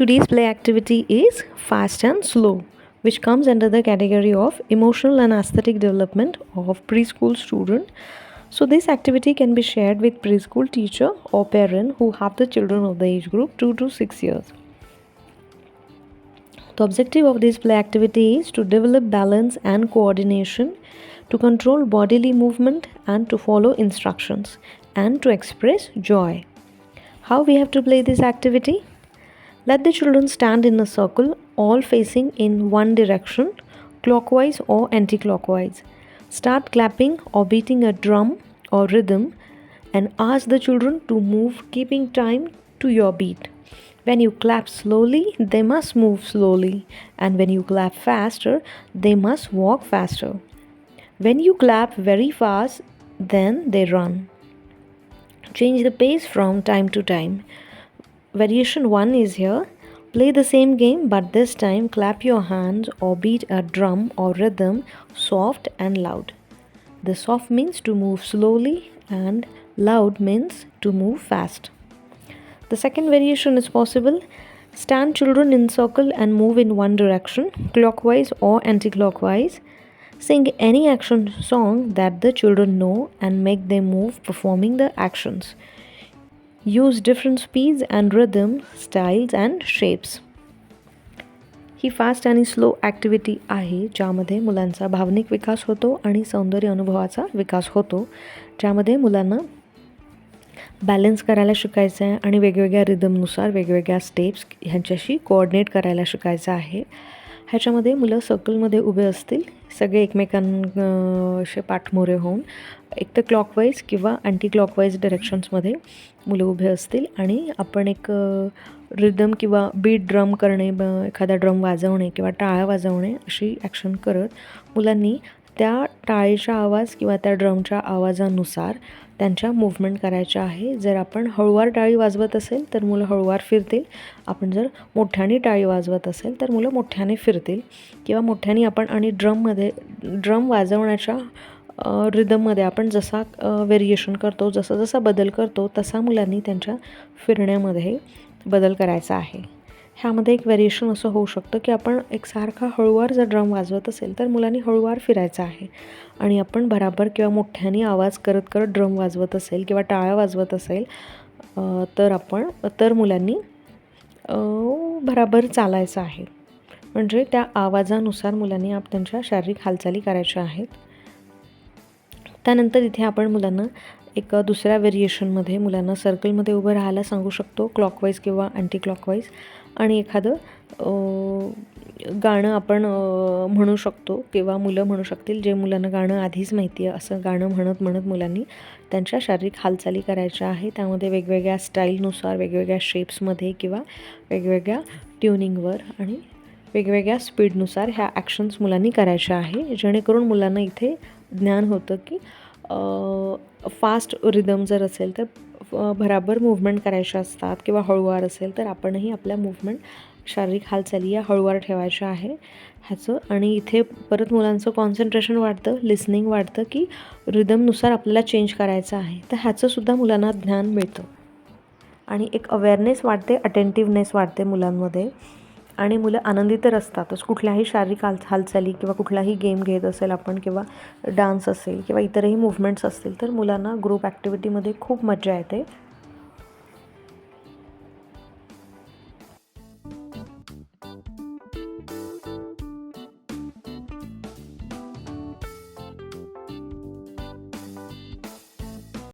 Today's play activity is fast and slow, which comes under the category of emotional and aesthetic development of preschool student. So this activity can be shared with preschool teacher or parent who have the children of the age group 2 to 6 years. The objective of this play activity is to develop balance and coordination, to control bodily movement and to follow instructions, and to express joy. How we have to play this activity? Let the children stand in a circle, all facing in one direction, clockwise or anti-clockwise. Start clapping or beating a drum or rhythm and ask the children to move, keeping time to your beat. When you clap slowly, they must move slowly, and when you clap faster, they must walk faster. When you clap very fast, then they run. Change the pace from time to time. Variation 1 is here. Play the same game, but this time clap your hands or beat a drum or rhythm soft and loud. The soft means to move slowly and loud means to move fast. The second variation is possible. Stand children in circle and move in one direction, clockwise or anti-clockwise. Sing any action song that the children know and make them move performing the actions. Use different speeds and rhythm, styles and shapes. He fast आणि slow activity आहे ज्यामध्ये मुलांचा भावनिक विकास होतो आणि सौंदर्य अनुभवाचा विकास होतो, ज्यामध्ये मुलांना बॅलन्स करायला शिकायचं आहे आणि वेगवेगळ्या रिदमनुसार वेगवेगळ्या स्टेप्स ह्यांच्याशी कोऑर्डिनेट करायला शिकायचं आहे. ह्याच्यामध्ये मुलं सर्कलमध्ये उभे असतील, सगळे एकमेकांशी पाठमोरे होऊन एक तर क्लॉकवाईज किंवा अँटी क्लॉकवाईज डिरेक्शन्समध्ये मुलं उभे असतील आणि आपण एक रिदम किंवा बीट ड्रम करणे, एखादा ड्रम वाजवणे किंवा टाळ्या वाजवणे अशी ॲक्शन करत मुलांनी त्या टाळीचा आवाज किंवा त्या ड्रमच्या आवाजानुसार त्यांच्या मूव्हमेंट करायच्या आहे. जर आपण हळूवार टाळी वाजवत असेल तर मुलं हळूवार फिरतील, आपण जर मोठ्याने टाळी वाजवत असेल तर मुलं मोठ्याने फिरतील, किंवा मोठ्याने आपण आणि ड्रम वाजवण्याच्या रिदममध्ये आपण जसा व्हेरिएशन करतो, जसा बदल करतो तसा मुलांनी त्यांच्या फिरण्यामध्ये बदल करायचा आहे. ह्यामध्ये एक व्हेरिएशन असं होऊ शकतं की आपण एकसारखा हळूवार जर ड्रम वाजवत असेल तर मुलांनी हळूवार फिरायचं आहे, आणि आपण बराबर किंवा मोठ्याने आवाज करत करत ड्रम वाजवत असेल किंवा टाळ्या वाजवत असेल तर मुलांनी बराबर चालायचं आहे. म्हणजे त्या आवाजानुसार मुलांनी त्यांच्या शारीरिक हालचाली करायच्या आहेत. त्यानंतर इथे आपण मुलांना एक दुसऱ्या व्हेरिएशनमध्ये मुलांना सर्कलमध्ये उभं राहायला सांगू शकतो, क्लॉकवाईज किंवा अँटी क्लॉकवाईज, आणि एखादं गाणं आपण म्हणू शकतो किंवा मुलं म्हणू शकतील. जे मुलांना गाणं आधीच माहिती आहे असं गाणं म्हणत मुलांनी त्यांच्या शारीरिक हालचाली करायच्या आहे. त्यामध्ये वेगवेगळ्या स्टाईलनुसार वेगवेगळ्या शेप्समध्ये किंवा वेगवेगळ्या ट्युनिंगवर आणि वेगवेगळ्या स्पीडनुसार ह्या ॲक्शन्स मुलांनी करायच्या आहे, जेणेकरून मुलांना इथे ज्ञान होतं की फास्ट रिदम जर असेल तर बराबर मूव्हमेंट करायच्या असतात, किंवा हळूवार असेल तर आपणही आपल्या मूव्हमेंट शारीरिक हालचाली या हळूवार ठेवायच्या आहे ह्याचं. आणि इथे परत मुलांचं कॉन्सन्ट्रेशन वाढतं, लिसनिंग वाढतं की रिदमनुसार आपल्याला चेंज करायचं आहे, तर ह्याचंसुद्धा मुलांना ज्ञान मिळतं आणि एक अवेअरनेस वाढते, अटेंटिव्हनेस वाढते मुलांमध्ये, आणि मुलं आनंदी तर असतातच. कुठल्याही शारीरिक हालचाली किंवा कुठलाही गेम घेत असेल आपण, किंवा डान्स असेल किंवा इतरही मूव्हमेंट्स असतील, तर मुलांना ग्रुप ॲक्टिव्हिटीमध्ये खूप मजा येते.